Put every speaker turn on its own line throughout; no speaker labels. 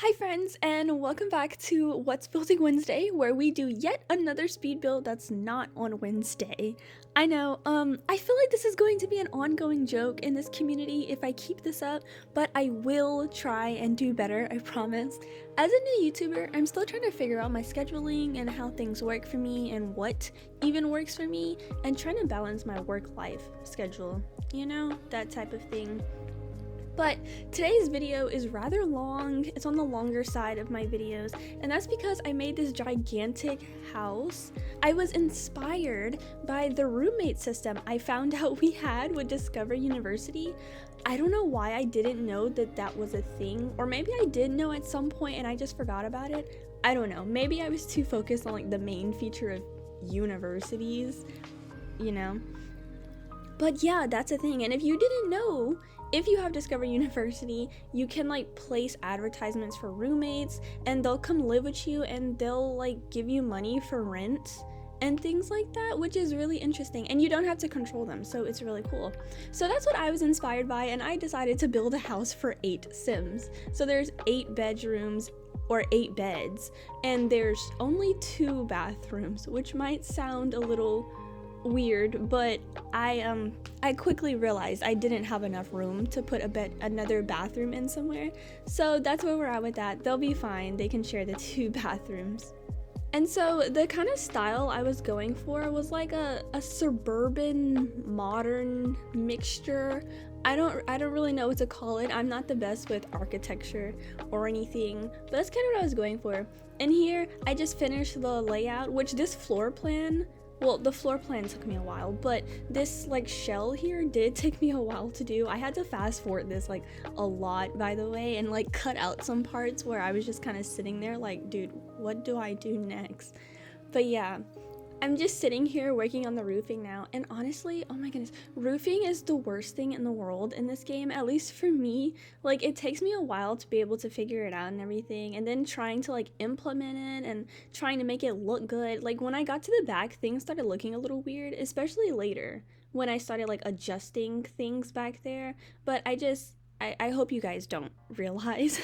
Hi friends, and welcome back to What's Building Wednesday, where we do yet another speed build that's not on Wednesday. I know, I feel like this is going to be an ongoing joke in this community if I keep this up, but I will try and do better, I promise. As a new YouTuber, I'm still trying to figure out my scheduling and how things work for me and what even works for me, and trying to balance my work-life schedule, you know, that type of thing. But today's video is rather long. It's on the longer side of my videos, and that's because I made this gigantic house. I was inspired by the roommate system I found out we had with Discover University. I don't know why I didn't know that that was a thing, or maybe I did know at some point and I just forgot about it. I don't know. Maybe I was too focused on like the main feature of universities, you know? But yeah, that's a thing. And if you didn't know, if you have Discover University, you can like place advertisements for roommates and they'll come live with you and they'll like give you money for rent and things like that, which is really interesting, and you don't have to control them, so it's really cool. So that's what I was inspired by, and I decided to build a house for 8 Sims. So there's 8 bedrooms or 8 beds, and there's only 2 bathrooms, which might sound a little weird, but I quickly realized I didn't have enough room to put another bathroom in somewhere, so that's where we're at with that. They'll be fine, they can share the 2 bathrooms. And so the kind of style I was going for was like a suburban modern mixture. I don't really know what to call it. I'm not the best with architecture or anything, but that's kind of what I was going for. And here I just finished the layout, which this floor plan, well, the floor plan took me a while, but this like shell here did take me a while to do. I had to fast forward this like a lot, by the way, and like cut out some parts where I was just kind of sitting there like, dude, what do I do next? But yeah, I'm just sitting here working on the roofing now, and honestly, oh my goodness, roofing is the worst thing in the world in this game, at least for me. Like, it takes me a while to be able to figure it out and everything, and then trying to like implement it and trying to make it look good. Like, when I got to the back, things started looking a little weird, especially later when I started like adjusting things back there. But I hope you guys don't realize.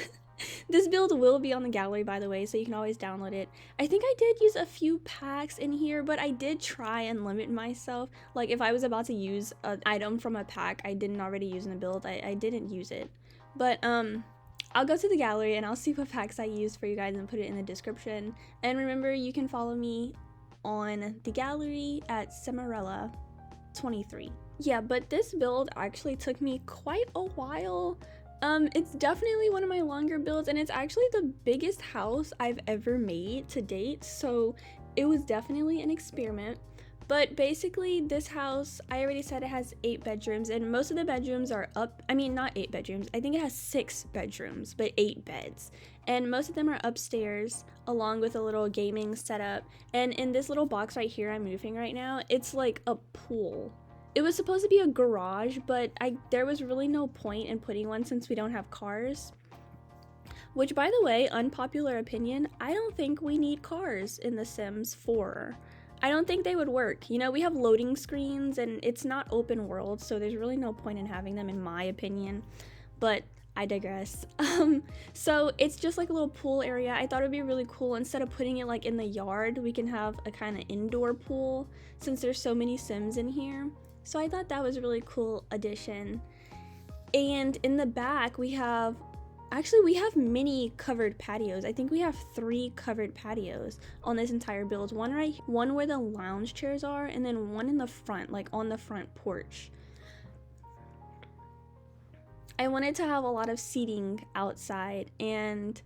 This build will be on the gallery, by the way, so you can always download it. I think I did use a few packs in here, but I did try and limit myself. Like, if I was about to use an item from a pack I didn't already use in the build, I didn't use it. But I'll go to the gallery and I'll see what packs I used for you guys and put it in the description. And remember, you can follow me on the gallery at Semarella23. Yeah, but this build actually took me quite a while. It's definitely one of my longer builds, and it's actually the biggest house I've ever made to date, so it was definitely an experiment. But basically, this house, I already said it has 8 bedrooms, and most of the bedrooms are not 8 bedrooms, I think it has 6 bedrooms, but 8 beds. And most of them are upstairs, along with a little gaming setup. And in this little box right here I'm moving right now, it's like a pool. It was supposed to be a garage, but there was really no point in putting one since we don't have cars. Which, by the way, unpopular opinion, I don't think we need cars in The Sims 4. I don't think they would work. You know, we have loading screens and it's not open world, so there's really no point in having them in my opinion. But I digress. So it's just like a little pool area. I thought it would be really cool, instead of putting it like in the yard, we can have a kind of indoor pool since there's so many Sims in here. So I thought that was a really cool addition. And in the back we have mini covered patios. I think we have 3 covered patios on this entire build. One where the lounge chairs are, and then one in the front, like on the front porch. I wanted to have a lot of seating outside, and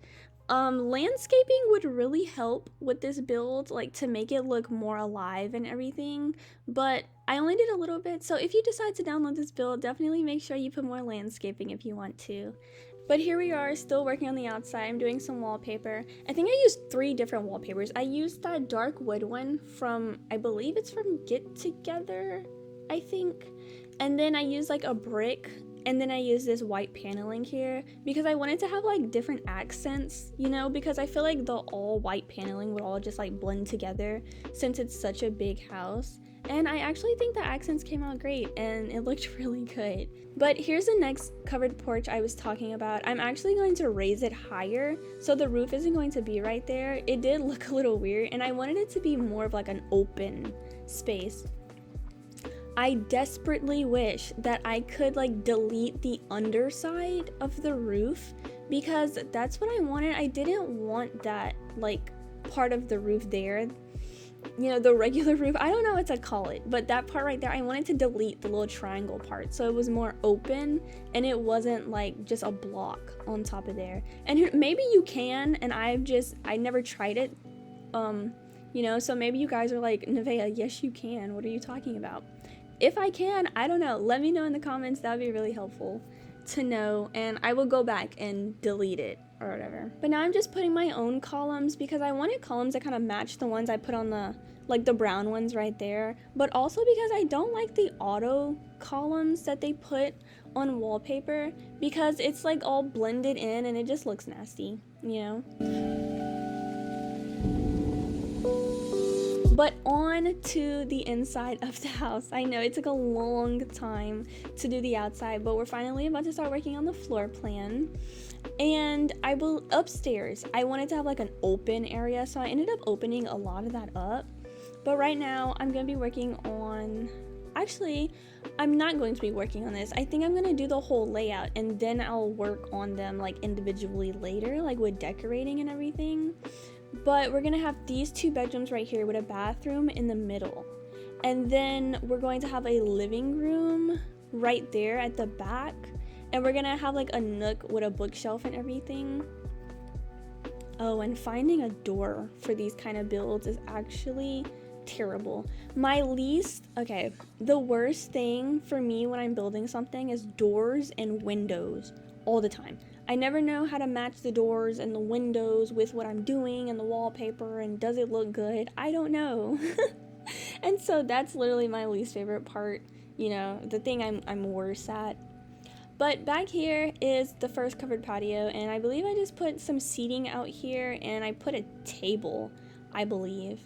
landscaping would really help with this build, like to make it look more alive and everything, but I only did a little bit, so if you decide to download this build, definitely make sure you put more landscaping if you want to. But here we are, still working on the outside. I'm doing some wallpaper. I think I used 3 different wallpapers. I used that dark wood one from, I believe it's from Get Together, I think. And then I used like a brick And then I use this white paneling here because I wanted to have like different accents, you know, because I feel like the all white paneling would all just like blend together since it's such a big house. And I actually think the accents came out great and it looked really good. But here's the next covered porch I was talking about. I'm actually going to raise it higher, so the roof isn't going to be right there. It did look a little weird, and I wanted it to be more of like an open space. I desperately wish that I could like delete the underside of the roof because that's what I wanted. I didn't want that like part of the roof there, you know, the regular roof. I don't know what to call it, but that part right there, I wanted to delete the little triangle part so it was more open and it wasn't like just a block on top of there. And maybe you can, and I never tried it, you know, so maybe you guys are like, Nevaeh, yes you can, what are you talking about? If I can, I don't know, let me know in the comments. That would be really helpful to know, and I will go back and delete it or whatever. But now I'm just putting my own columns because I wanted columns that kind of match the ones I put on the brown ones right there, but also because I don't like the auto columns that they put on wallpaper because it's like all blended in and it just looks nasty, you know? But on to the inside of the house. I know it took a long time to do the outside, but we're finally about to start working on the floor plan. And upstairs, I wanted to have like an open area, so I ended up opening a lot of that up. But right now, I'm gonna be working on, actually, I'm not going to be working on this. I think I'm gonna do the whole layout and then I'll work on them like individually later, like with decorating and everything. But we're gonna have these 2 bedrooms right here with a bathroom in the middle. And then we're going to have a living room right there at the back. And we're gonna have like a nook with a bookshelf and everything. Oh, and finding a door for these kind of builds is actually terrible. The worst thing for me when I'm building something is doors and windows all the time. I never know how to match the doors and the windows with what I'm doing and the wallpaper, and does it look good? I don't know. And so that's literally my least favorite part, you know, the thing I'm worse at. But back here is the first covered patio, and I believe I just put some seating out here and I put a table, I believe.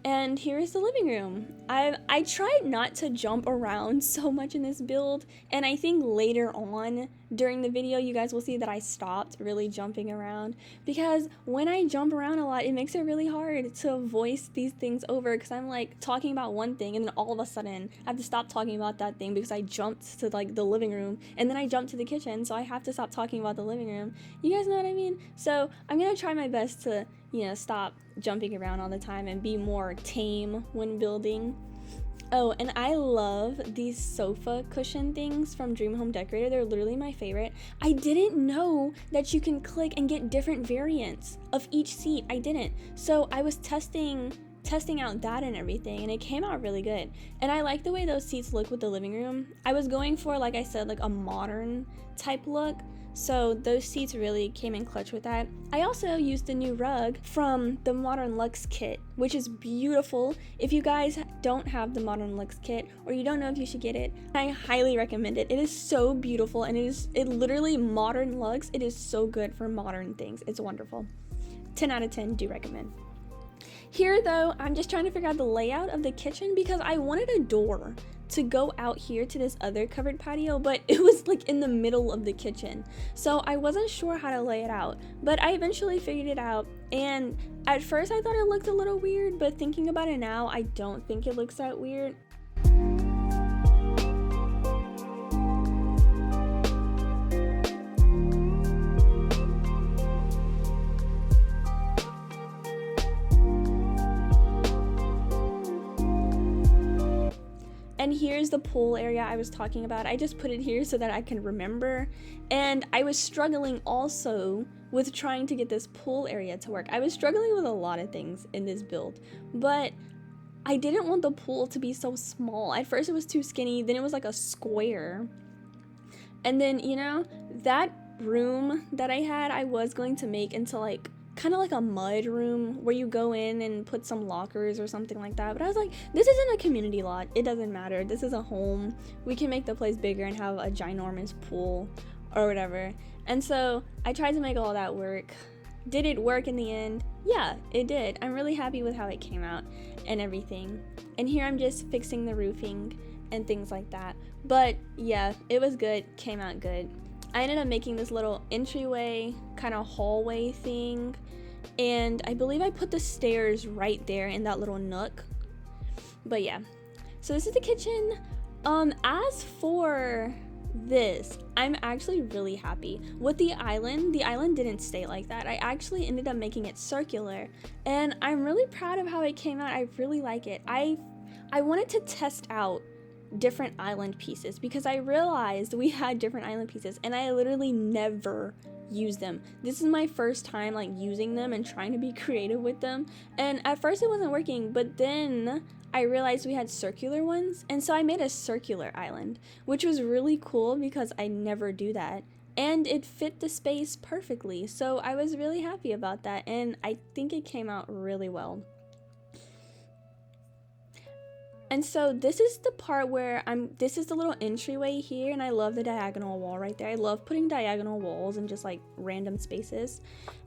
And here's the living room. I tried not to jump around so much in this build, and I think later on during the video you guys will see that I stopped really jumping around, because when I jump around a lot it makes it really hard to voice these things over, because I'm like talking about one thing and then all of a sudden I have to stop talking about that thing because I jumped to like the living room, and then I jumped to the kitchen, so I have to stop talking about the living room. You guys know what I mean? So I'm gonna try my best to, you know, stop jumping around all the time and be more tame when building. Oh, and I love these sofa cushion things from Dream Home Decorator. They're literally my favorite. I didn't know that you can click and get different variants of each seat. I didn't. So I was testing out that and everything, and it came out really good. And I like the way those seats look with the living room. I was going for, like I said, like a modern type look. So those seats really came in clutch with that. I also used the new rug from the Modern Luxe kit, which is beautiful. If you guys don't have the Modern Luxe kit, or you don't know if you should get it, I highly recommend it. It is so beautiful, and it literally Modern Luxe. It is so good for modern things. It's wonderful. 10 out of 10, do recommend. Here though, I'm just trying to figure out the layout of the kitchen because I wanted a door to go out here to this other covered patio, but it was like in the middle of the kitchen, so I wasn't sure how to lay it out, but I eventually figured it out. And at first I thought it looked a little weird, but thinking about it now, I don't think it looks that weird. And here's the pool area I was talking about. I just put it here so that I can remember. And I was struggling also with trying to get this pool area to work. I was struggling with a lot of things in this build, but I didn't want the pool to be so small. At first it was too skinny, then it was like a square. And then, you know, that room that I had, I was going to make into like kind of like a mud room where you go in and put some lockers or something like that. But I was like, this isn't a community lot. It doesn't matter. This is a home. We can make the place bigger and have a ginormous pool or whatever. And so I tried to make all that work. Did it work in the end? Yeah, it did. I'm really happy with how it came out and everything. And here I'm just fixing the roofing and things like that. But yeah, it was good, came out good. I ended up making this little entryway, kind of hallway thing. And I believe I put the stairs right there in that little nook. But yeah, so this is the kitchen. As for this, I'm actually really happy with the island. The island didn't stay like that. I actually ended up making it circular, and I'm really proud of how it came out. I really like it. I wanted to test out different island pieces because I realized we had different island pieces and I literally never use them. This is my first time like using them and trying to be creative with them, and at first it wasn't working, but then I realized we had circular ones, and so I made a circular island, which was really cool because I never do that, and it fit the space perfectly. So I was really happy about that, and I think it came out really well. And so this is the part where this is the little entryway here, and I love the diagonal wall right there. I love putting diagonal walls in just like random spaces.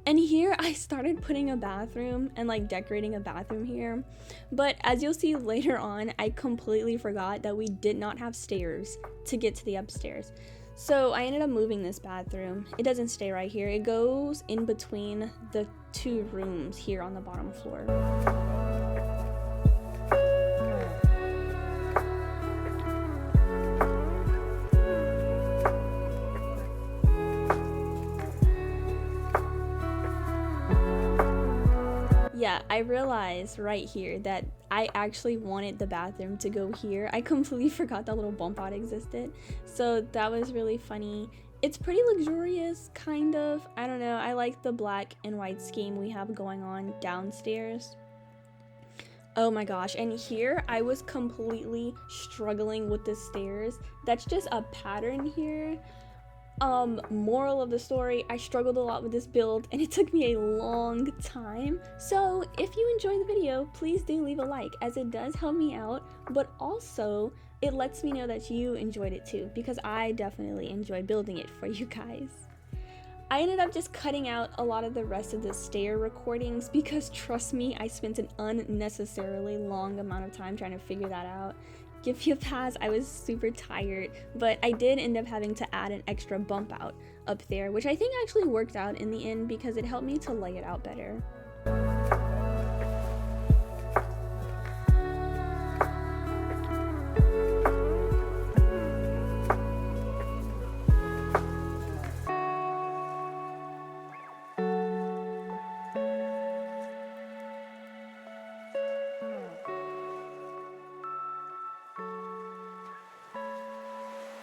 And here I started putting a bathroom and like decorating a bathroom here. But as you'll see later on, I completely forgot that we did not have stairs to get to the upstairs. So I ended up moving this bathroom. It doesn't stay right here. It goes in between the two rooms here on the bottom floor. Yeah, I realized right here that I actually wanted the bathroom to go here. I completely forgot that little bump out existed. So that was really funny. It's pretty luxurious, kind of. I don't know. I like the black and white scheme we have going on downstairs. Oh my gosh, and here I was completely struggling with the stairs. That's just a pattern here. Moral of the story, I struggled a lot with this build and it took me a long time. So if you enjoyed the video, please do leave a like, as it does help me out, but also it lets me know that you enjoyed it too, because I definitely enjoy building it for you guys. I ended up just cutting out a lot of the rest of the stair recordings because trust me, I spent an unnecessarily long amount of time trying to figure that out. Give me a pass, I was super tired, but I did end up having to add an extra bump out up there, which I think actually worked out in the end because it helped me to lay it out better.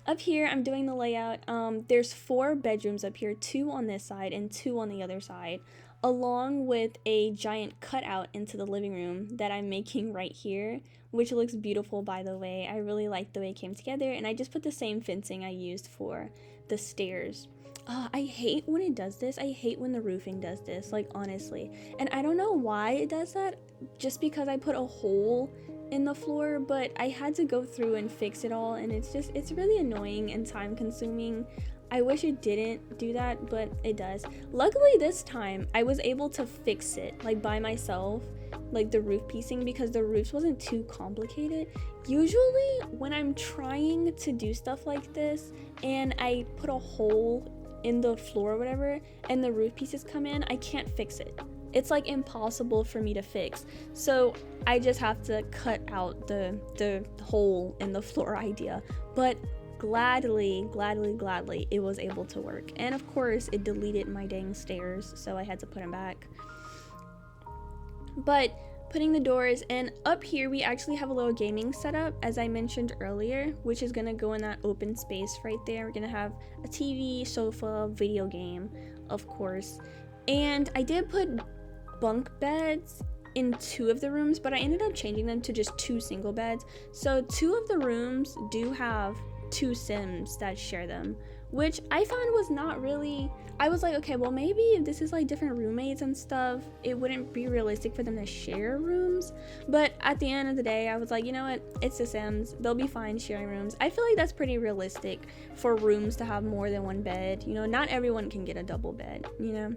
Up here, I'm doing the layout. There's 4 bedrooms up here, 2 on this side and 2 on the other side, along with a giant cutout into the living room that I'm making right here, which looks beautiful, by the way. I really like the way it came together, and I just put the same fencing I used for the stairs. I hate when it does this. I hate when the roofing does this, like honestly. And I don't know why it does that, just because I put a hole in the floor, but I had to go through and fix it all, and it's really annoying and time consuming. I wish it didn't do that, but it does. Luckily this time I was able to fix it like by myself, like the roof piecing, because the roofs wasn't too complicated. Usually when I'm trying to do stuff like this and I put a hole in the floor or whatever and the roof pieces come in, I can't fix it. It's like impossible for me to fix. So I just have to cut out the hole in the floor idea. But gladly, it was able to work. And of course, it deleted my dang stairs, so I had to put them back. But putting the doors, and up here we actually have a little gaming setup, as I mentioned earlier, which is gonna go in that open space right there. We're gonna have a TV, sofa, video game, of course. And I did put bunk beds in 2 of the rooms, but I ended up changing them to just 2 single beds. So 2 of the rooms do have 2 SIMS that share them, which I found was not really. I was like, okay, well, maybe if this is like different roommates and stuff, it wouldn't be realistic for them to share rooms. But at the end of the day, I was like, you know what? It's The Sims. They'll be fine sharing rooms. I feel like that's pretty realistic for rooms to have more than one bed. You know, not everyone can get a double bed, you know?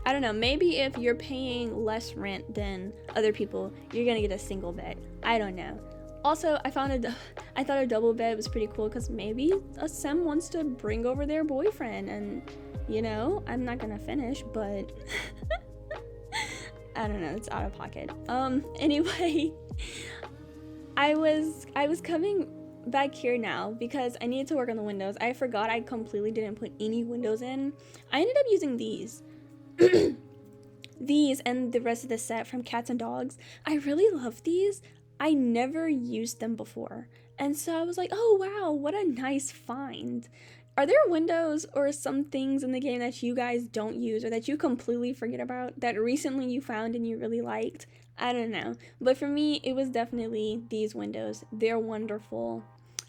I don't know. Maybe if you're paying less rent than other people, you're gonna get a single bed. I don't know. Also, I thought a double bed was pretty cool because maybe a Sim wants to bring over their boyfriend, and you know, I'm not gonna finish, but I don't know, it's out of pocket. Anyway, I was coming back here now because I needed to work on the windows. I forgot I completely didn't put any windows in. I ended up using these. These and the rest of the set from Cats and Dogs. I really love these. I never used them before. And so I was like, oh wow, what a nice find. Are there windows or some things in the game that you guys don't use or that you completely forget about that recently you found and you really liked? I don't know. But for me, it was definitely these windows. They're wonderful.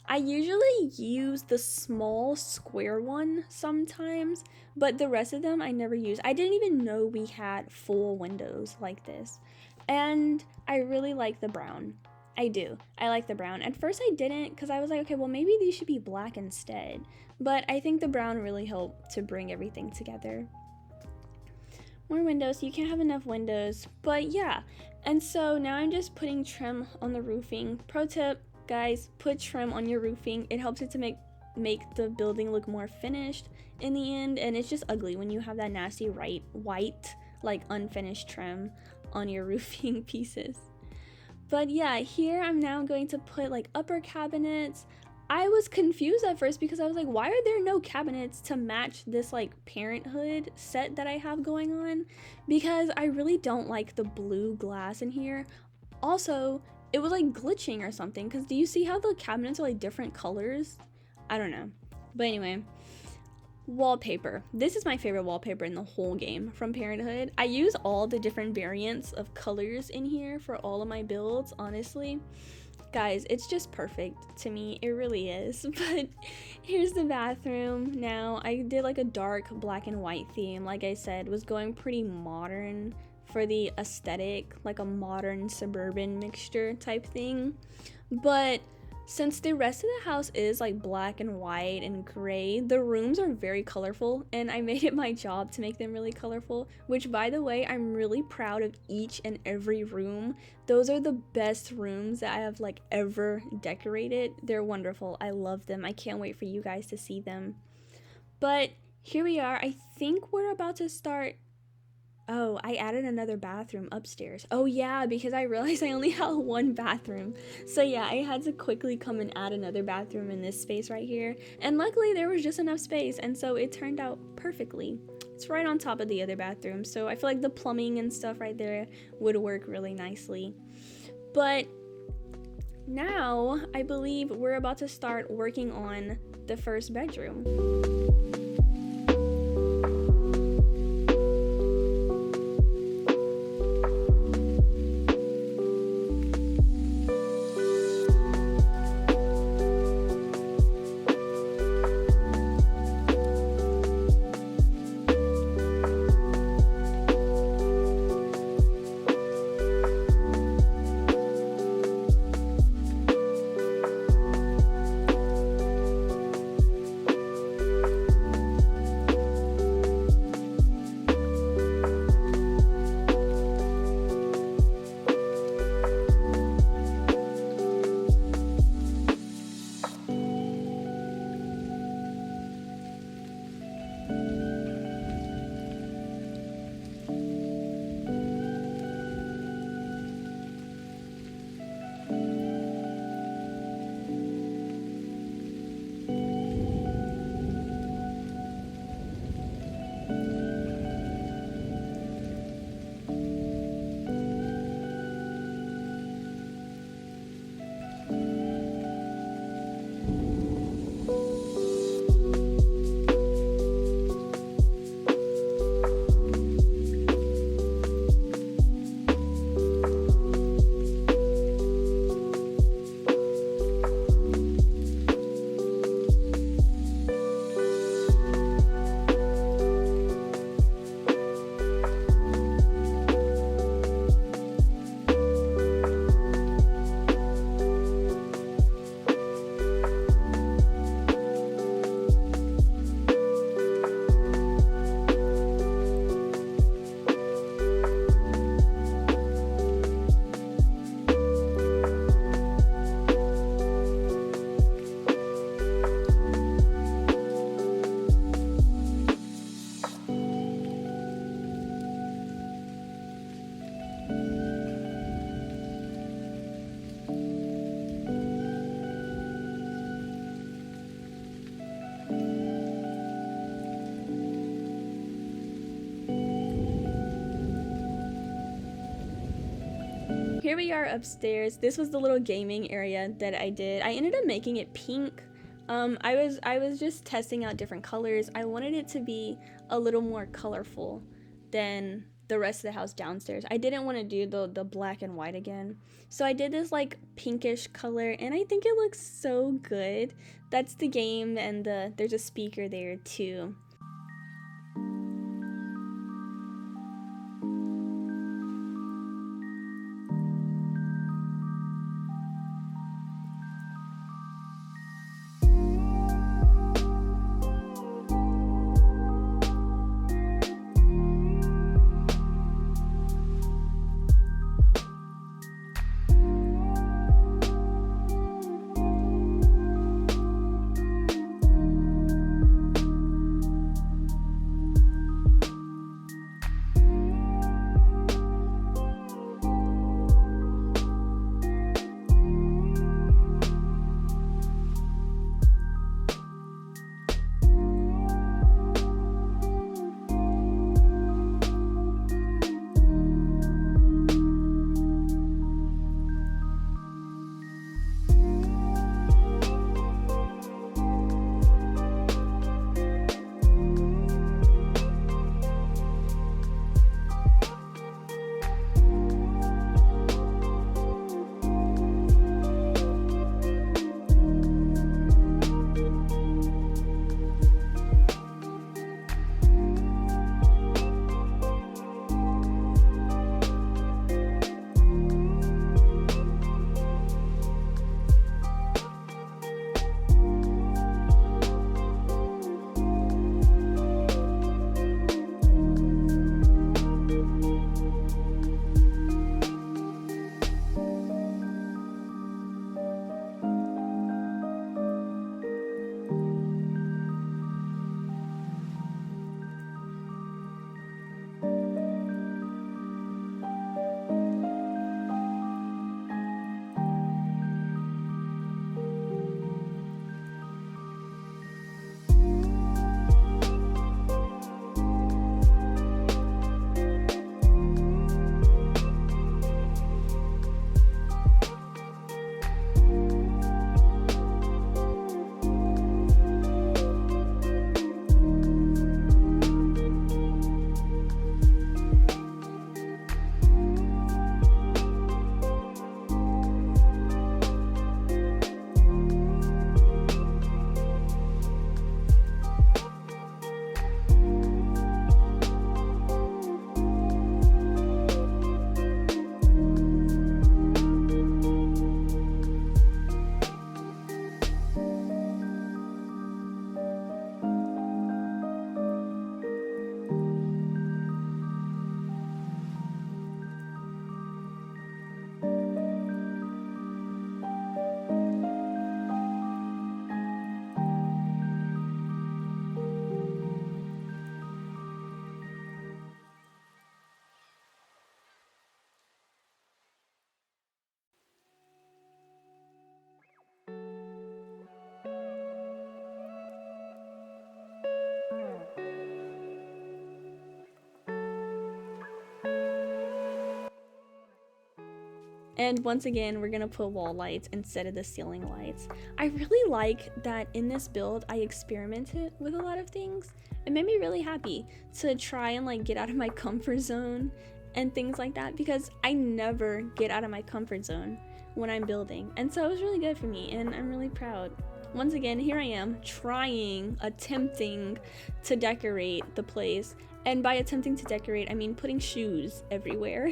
I usually use the small square one sometimes, but the rest of them I never use. I didn't even know we had full windows like this. And I really like the brown. I do. I like the brown. At first I didn't because I was like, okay, well maybe these should be black instead. But I think the brown really helped to bring everything together. More windows. You can't have enough windows. But yeah. And so now I'm just putting trim on the roofing. Pro tip, guys, put trim on your roofing. It helps it to make the building look more finished in the end. And it's just ugly when you have that nasty white, like unfinished trim on your roofing pieces. But yeah, here I'm now going to put like upper cabinets. I was confused at first because I was like, why are there no cabinets to match this like parenthood set that I have going on? Because I really don't like the blue glass in here. Also, it was like glitching or something, because do you see how the cabinets are like different colors? I don't know. But anyway, wallpaper. This is my favorite wallpaper in the whole game from Parenthood. I use all the different variants of colors in here for all of my builds, honestly. Guys, it's just perfect to me. It really is. But here's the bathroom. Now, I did like a dark black and white theme. Like I said, was going pretty modern for the aesthetic, like a modern suburban mixture type thing. But since the rest of the house is like black and white and gray, the rooms are very colorful, and I made it my job to make them really colorful, which by the way, I'm really proud of each and every room. Those are the best rooms that I have like ever decorated. They're wonderful. I love them. I can't wait for you guys to see them. But here we are. I think we're about to start. Oh, I added another bathroom upstairs. Oh yeah, because I realized I only had one bathroom. So yeah, I had to quickly come and add another bathroom in this space right here. And luckily there was just enough space, and so it turned out perfectly. It's right on top of the other bathroom, so I feel like the plumbing and stuff right there would work really nicely. But now I believe we're about to start working on the first bedroom. Here we are upstairs. This was the little gaming area that I did. I ended up making it pink. I was just testing out different colors. I wanted it to be a little more colorful than the rest of the house downstairs. I didn't want to do the black and white again. So I did this like pinkish color, and I think it looks so good. That's the game, and there's a speaker there too. And once again, we're gonna put wall lights instead of the ceiling lights. I really like that in this build, I experimented with a lot of things. It made me really happy to try and like get out of my comfort zone and things like that, because I never get out of my comfort zone when I'm building. And so it was really good for me, and I'm really proud. Once again, here I am attempting to decorate the place. And by attempting to decorate, I mean putting shoes everywhere.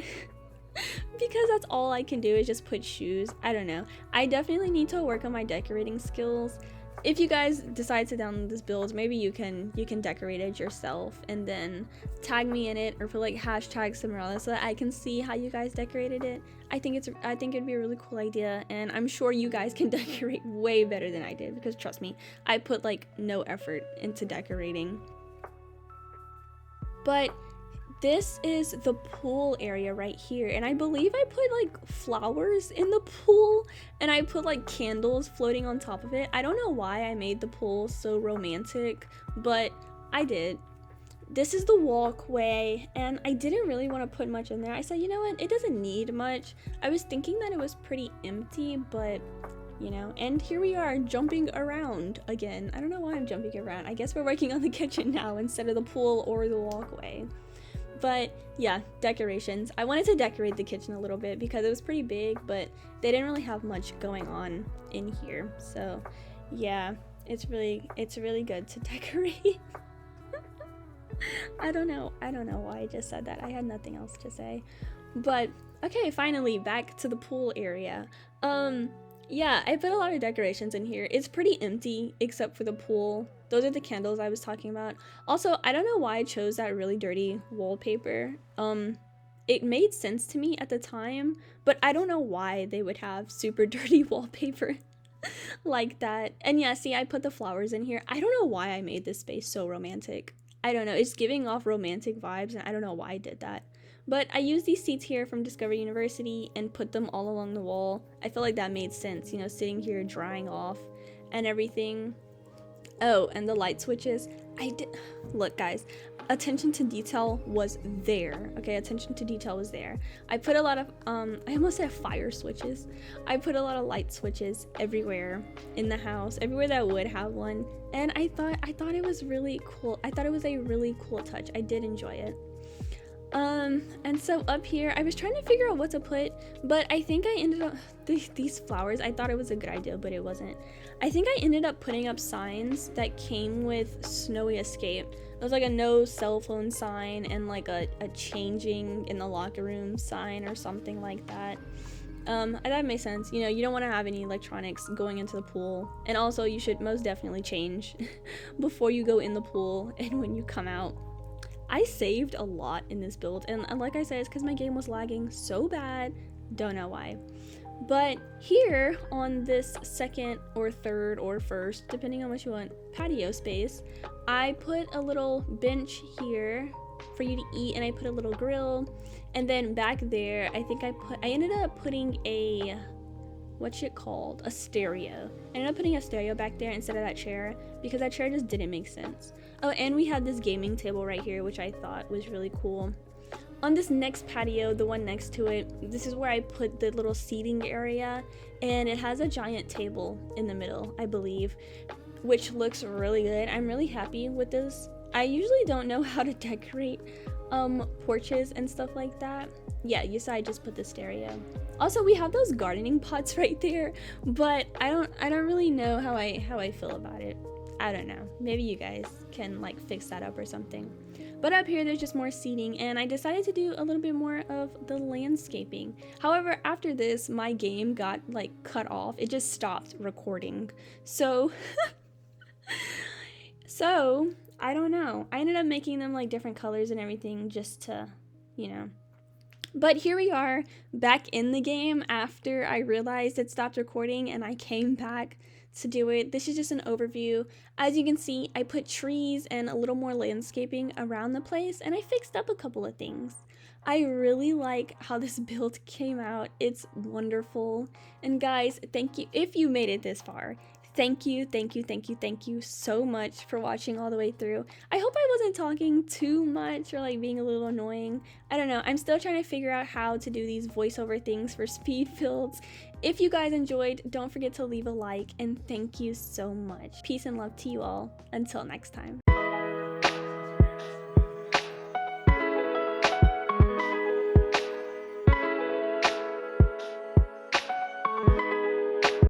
Because that's all I can do is just put shoes. I don't know. I definitely need to work on my decorating skills. If you guys decide to download this build, maybe you can decorate it yourself and then tag me in it, or put like hashtag Cimarella so that I can see how you guys decorated it. I think it'd be a really cool idea, and I'm sure you guys can decorate way better than I did, because trust me, I put like no effort into decorating. But this is the pool area right here, and I believe I put like flowers in the pool, and I put like candles floating on top of it. I don't know why I made the pool so romantic, but I did. this is the walkway, and I didn't really want to put much in there. I said, you know what, it doesn't need much. I was thinking that it was pretty empty, but you know, and here we are jumping around again. I don't know why I'm jumping around. I guess we're working on the kitchen now instead of the pool or the walkway. But yeah, decorations. I wanted to decorate the kitchen a little bit because it was pretty big, but they didn't really have much going on in here. So yeah, it's really good to decorate. I don't know why I just said that. I had nothing else to say. But okay, finally back to the pool area. Yeah, I put a lot of decorations in here. It's pretty empty except for the pool. Those are the candles I was talking about. Also, I don't know why I chose that really dirty wallpaper. It made sense to me at the time, but I don't know why they would have super dirty wallpaper like that. And yeah, see, I put the flowers in here. I don't know why I made this space so romantic. I don't know, it's giving off romantic vibes, and I don't know why I did that. But I used these seats here from Discovery University and put them all along the wall. I felt like that made sense, you know, sitting here drying off and everything. Oh, and the light switches. Look guys, attention to detail was there. Okay, attention to detail was there. I put a lot of I almost said fire switches. I put a lot of light switches everywhere in the house, everywhere that would have one, and I thought it was really cool. I thought it was a really cool touch. I did enjoy it. And so up here, I was trying to figure out what to put, but I think I ended up, these flowers, I thought it was a good idea, but it wasn't. I think I ended up putting up signs that came with Snowy Escape. It was like a no cell phone sign and like a changing in the locker room sign or something like that. That makes sense. You know, you don't want to have any electronics going into the pool, and also you should most definitely change before you go in the pool and when you come out. I saved a lot in this build, and like I said, it's because my game was lagging so bad. Don't know why. But here on this second or third or first, depending on what you want, patio space, I put a little bench here for you to eat, and I put a little grill. And then back there, I ended up putting a, what's it called? A stereo. I ended up putting a stereo back there instead of that chair because that chair just didn't make sense. Oh, and we had this gaming table right here, which I thought was really cool. On this next patio, the one next to it, this is where I put the little seating area, and it has a giant table in the middle, I believe, which looks really good. I'm really happy with this. I usually don't know how to decorate porches and stuff like that. Yeah, you saw I just put the stereo. Also, we have those gardening pots right there, but I don't really know how I feel about it. I don't know. Maybe you guys can like fix that up or something. But up here, there's just more seating, and I decided to do a little bit more of the landscaping. However, after this, my game got like cut off. It just stopped recording. So, I don't know. I ended up making them like different colors and everything just to, you know. But here we are back in the game after I realized it stopped recording and I came back to do it. This is just an overview. As you can see, I put trees and a little more landscaping around the place, and I fixed up a couple of things. I really like how this build came out. It's wonderful. And guys, thank you if you made it this far. Thank you so much for watching all the way through. I hope I wasn't talking too much or like being a little annoying. I don't know. I'm still trying to figure out how to do these voiceover things for speed builds. If you guys enjoyed, don't forget to leave a like, and thank you so much. Peace and love to you all. Until next time.